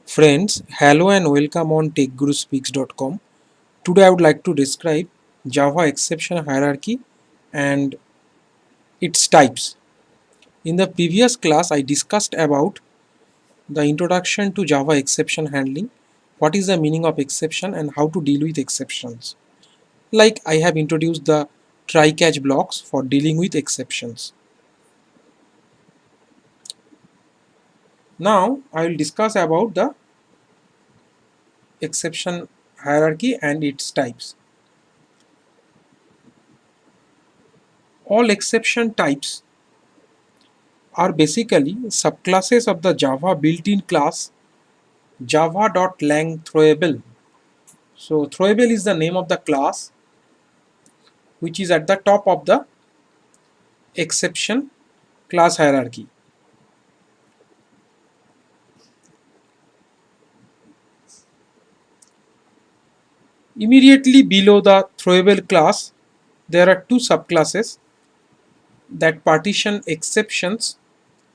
Friends, hello and welcome on TechGuruSpeaks.com. Today I would like to describe Java exception hierarchy and its types. In the previous class I discussed about the introduction to Java exception handling, what is the meaning of exception and how to deal with exceptions. Like I have introduced the try-catch blocks for dealing with exceptions. Now I will discuss about the exception hierarchy and its types. All exception types are basically subclasses of the Java built-in class java.lang throwable. So throwable is the name of the class which is at the top of the exception class hierarchy. Immediately below the throwable class there are two subclasses that partition exceptions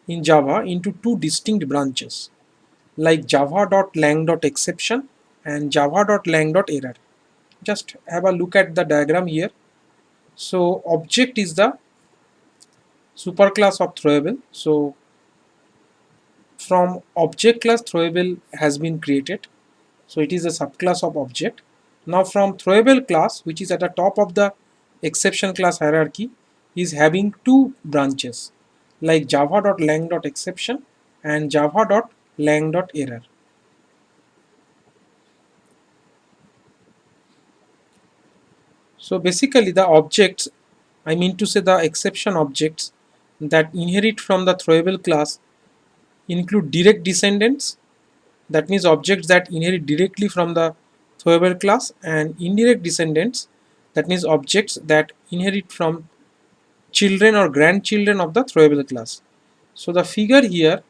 in Java into two distinct branches like java.lang.exception and java.lang.error. Just have a look at the diagram here. So object is the superclass of throwable. So from object class throwable has been created. So it is a subclass of object. Now from throwable class, which is at the top of the exception class hierarchy, is having two branches like java.lang.exception and java.lang.error. So basically the objects, I mean to say the exception objects that inherit from the throwable class include direct descendants, that means objects that inherit directly from the throwable class, and indirect descendants, that means objects that inherit from children or grandchildren of the throwable class. So the figure here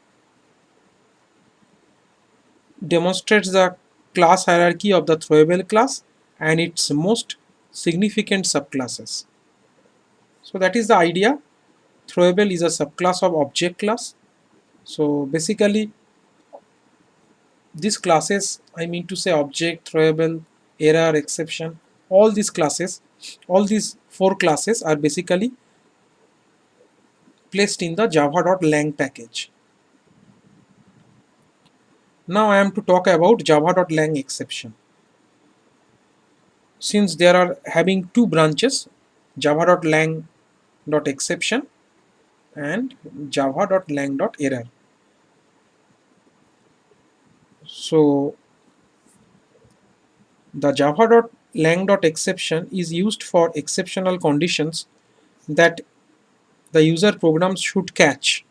demonstrates the class hierarchy of the throwable class and its most significant subclasses. So that is the idea. Throwable is a subclass of object class. So basically these classes, I mean to say object, throwable, error, exception, all these classes, all these four classes are basically placed in the java.lang package. Now I am to talk about java.lang exception. Since there are having two branches, java.lang.exception and java.lang.error. So the java.lang.exception is used for exceptional conditions that the user programs should catch.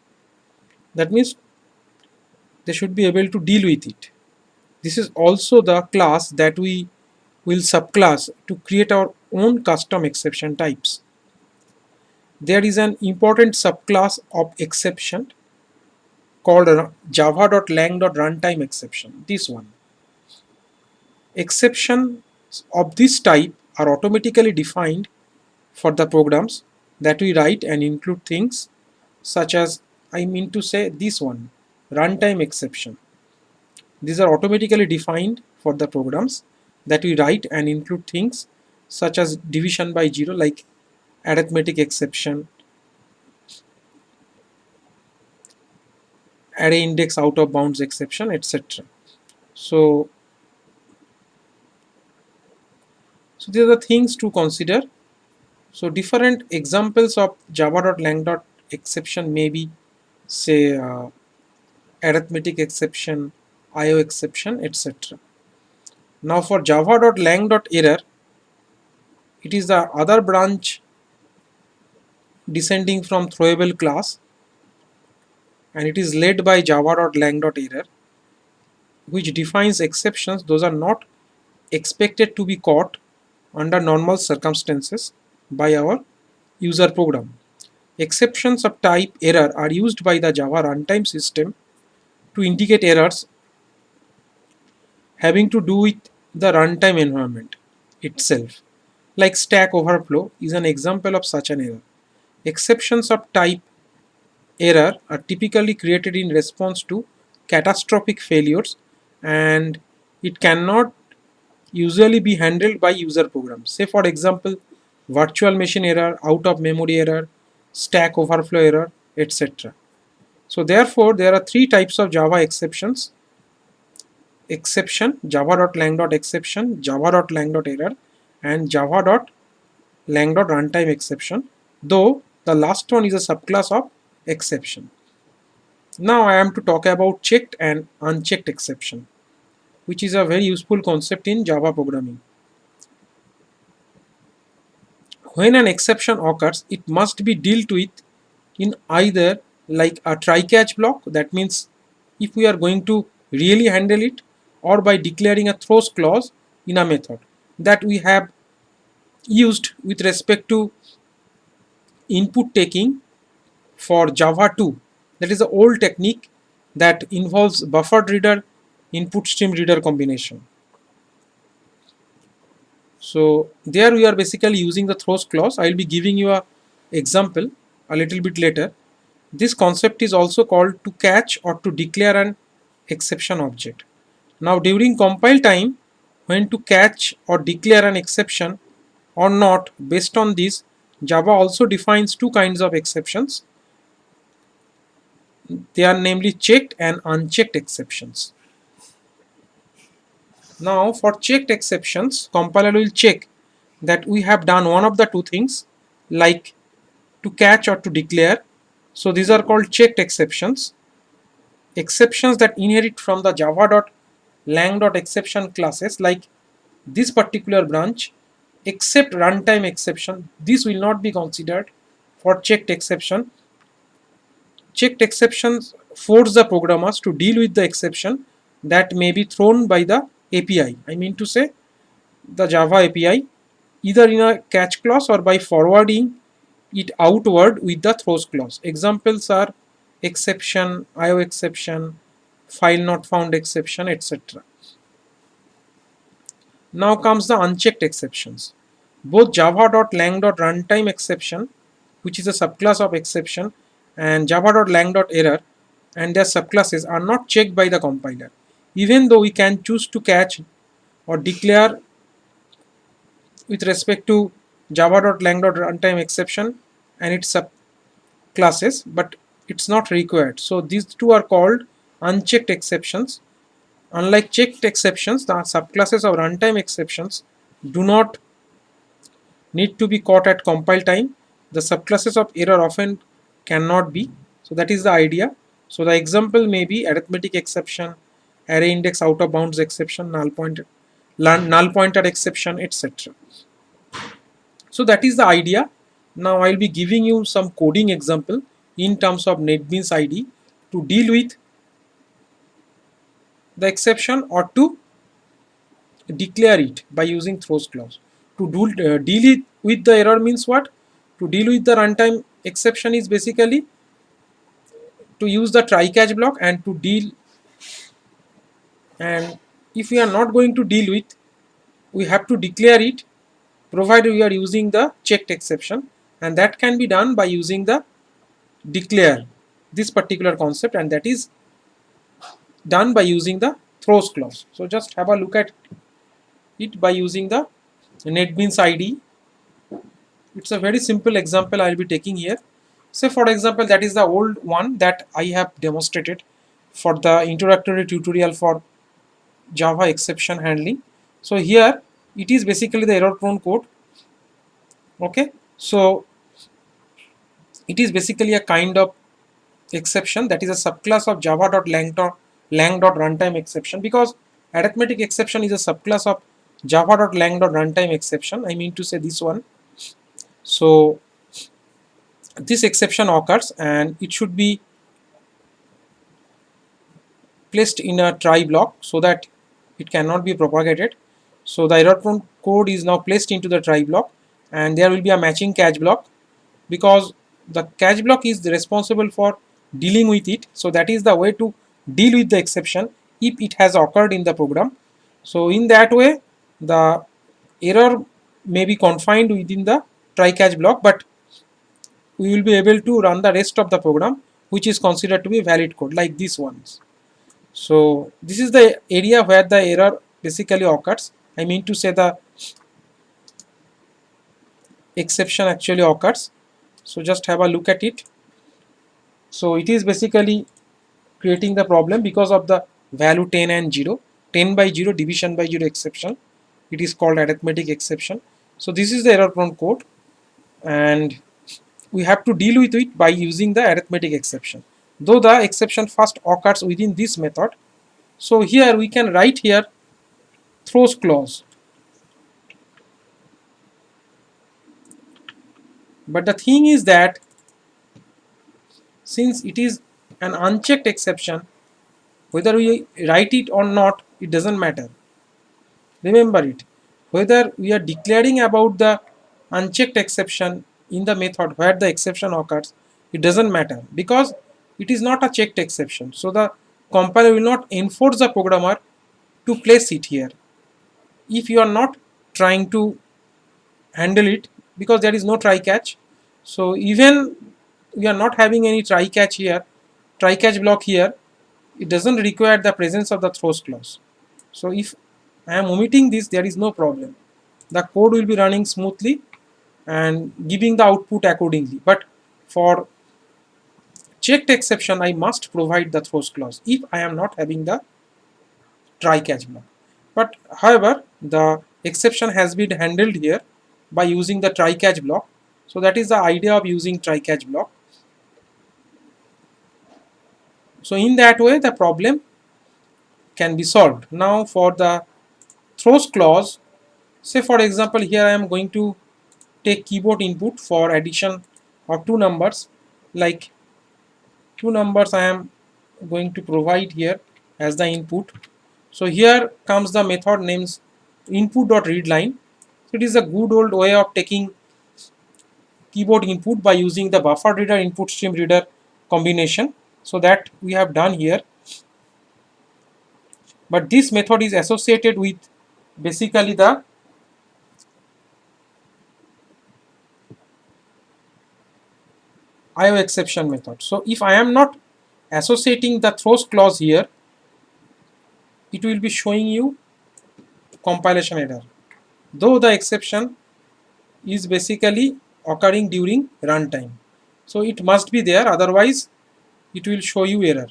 That means they should be able to deal with it. This is also the class that we will subclass to create our own custom exception types. There is an important subclass of exception called java.lang.runtime exception. This one. Exceptions of this type are automatically defined for the programs that we write and include things such as, I mean to say this one, runtime exception. These are automatically defined for the programs that we write and include things such as division by zero, like arithmetic exception, array index out of bounds exception, etc. So these are the things to consider. So different examples of java.lang.exception may be, say, arithmetic exception, IO exception, etc. Now for java.lang.error, it is the other branch descending from throwable class, and it is led by java.lang.error, which defines exceptions those are not expected to be caught under normal circumstances by our user program. Exceptions of type error are used by the Java runtime system to indicate errors having to do with the runtime environment itself. Like stack overflow is an example of such an error. Exceptions of type error are typically created in response to catastrophic failures and it cannot usually be handled by user programs. Say for example, virtual machine error, out of memory error, stack overflow error, etc. So therefore there are three types of Java exceptions: exception, java.lang.exception, java.lang.error, and java.lang.runtime exception, though the last one is a subclass of exception. Now I am to talk about checked and unchecked exception, which is a very useful concept in Java programming. When an exception occurs, it must be dealt with in either like a try-catch block, that means if we are going to really handle it, or by declaring a throws clause in a method that we have used with respect to input taking for Java 2. That is the old technique that involves buffered reader input stream reader combination. So there we are basically using the throws clause. I will be giving you a example a little bit later. This concept is also called to catch or to declare an exception object. Now during compile time, when to catch or declare an exception or not, based on this, Java also defines two kinds of exceptions. They are namely checked and unchecked exceptions. Now for checked exceptions, compiler will check that we have done one of the two things, like to catch or to declare. So these are called checked exceptions. Exceptions that inherit from the java.lang.exception classes, like this particular branch, except runtime exception, this will not be considered for checked exception. Checked exceptions force the programmers to deal with the exception that may be thrown by the API. I mean to say the Java API, either in a catch clause or by forwarding it outward with the throws clause. Examples are exception, IO exception, file not found exception, etc. Now comes the unchecked exceptions. Both java.lang.runtime exception, which is a subclass of exception, and java.lang.error and their subclasses are not checked by the compiler, even though we can choose to catch or declare with respect to java.lang.runtime exception and its subclasses, but it's not required. So these two are called unchecked exceptions. Unlike checked exceptions, the subclasses of runtime exceptions do not need to be caught at compile time. The subclasses of error often cannot be. So that is the idea. So the example may be arithmetic exception, array index out of bounds exception, null pointer exception, etc. So that is the idea. Now I will be giving you some coding example in terms of NetBeans IDE to deal with the exception or to declare it by using throws clause. To deal it with the error means what? To deal with the runtime exception is basically to use the try catch block and to deal. And if we are not going to deal with, we have to declare it, provided we are using the checked exception, and that can be done by using the declare, this particular concept, and that is done by using the throws clause. So just have a look at it by using the NetBeans IDE. It's a very simple example I will be taking here. Say for example, that is the old one that I have demonstrated for the introductory tutorial for Java exception handling. So here it is basically the error prone code. Okay, so it is basically a kind of exception that is a subclass of java.lang.runtime exception, because arithmetic exception is a subclass of java.lang.runtime exception. I mean to say this one. So this exception occurs and it should be placed in a try block so that it cannot be propagated. So the error prone code is now placed into the try block, and there will be a matching catch block, because the catch block is responsible for dealing with it. So that is the way to deal with the exception if it has occurred in the program. So in that way the error may be confined within the try catch block, but we will be able to run the rest of the program which is considered to be valid code, like these ones. So this is the area where the error basically occurs. I mean to say the exception actually occurs. So just have a look at it. So it is basically creating the problem because of the value 10 and 0, 10 by 0 division by 0 exception. It is called arithmetic exception. So this is the error prone code, and we have to deal with it by using the arithmetic exception, though the exception first occurs within this method. So here we can write here throws clause, but the thing is that since it is an unchecked exception, whether we write it or not, it doesn't matter. Remember it, whether we are declaring about the unchecked exception in the method where the exception occurs, it doesn't matter because it is not a checked exception. So the compiler will not enforce the programmer to place it here if you are not trying to handle it, because there is no try catch. So even we are not having any try catch here, try catch block here, it doesn't require the presence of the throws clause. So if I am omitting this, there is no problem. The code will be running smoothly and giving the output accordingly. But for checked exception, I must provide the throws clause if I am not having the try catch block. But however, the exception has been handled here by using the try catch block. So that is the idea of using try catch block. So in that way, the problem can be solved. Now for the throws clause, say for example, here I am going to take keyboard input for addition of two numbers, like two numbers I am going to provide here as the input. So here comes the method names input.readline. So it is a good old way of taking keyboard input by using the buffer reader input stream reader combination. So that we have done here, but this method is associated with basically the IO exception method. So if I am not associating the throws clause here, it will be showing you compilation error, though the exception is basically occurring during runtime. So it must be there, otherwise it will show you error.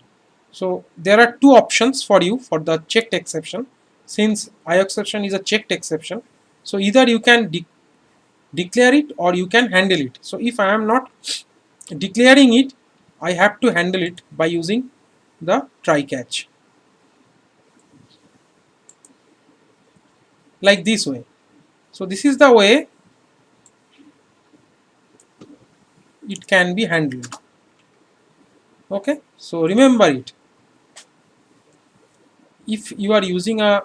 So there are two options for you for the checked exception, since IO exception is a checked exception. So either you can declare it or you can handle it. So if I am not declaring it, I have to handle it by using the try catch, like this way. So this is the way it can be handled. Okay, so remember it, if you are using a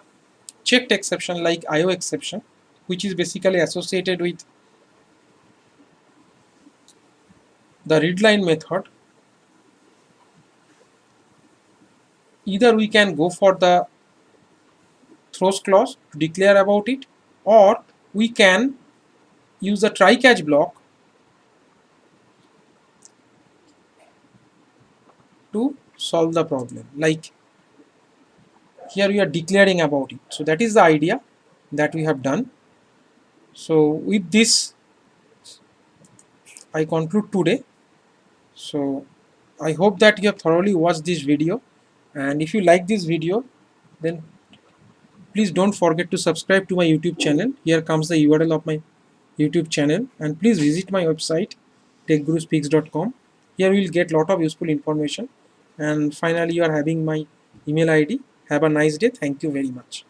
checked exception like IO exception, which is basically associated with the readline method, either we can go for the throws clause to declare about it, or we can use the try catch block to solve the problem. Like here we are declaring about it. So that is the idea that we have done. So with this I conclude today. So I hope that you have thoroughly watched this video, and if you like this video, then please don't forget to subscribe to my YouTube channel. Here comes the URL of my YouTube channel, and please visit my website techguruspeaks.com. Here you will get lot of useful information, and finally you are having my email ID. Have a nice day. Thank you very much.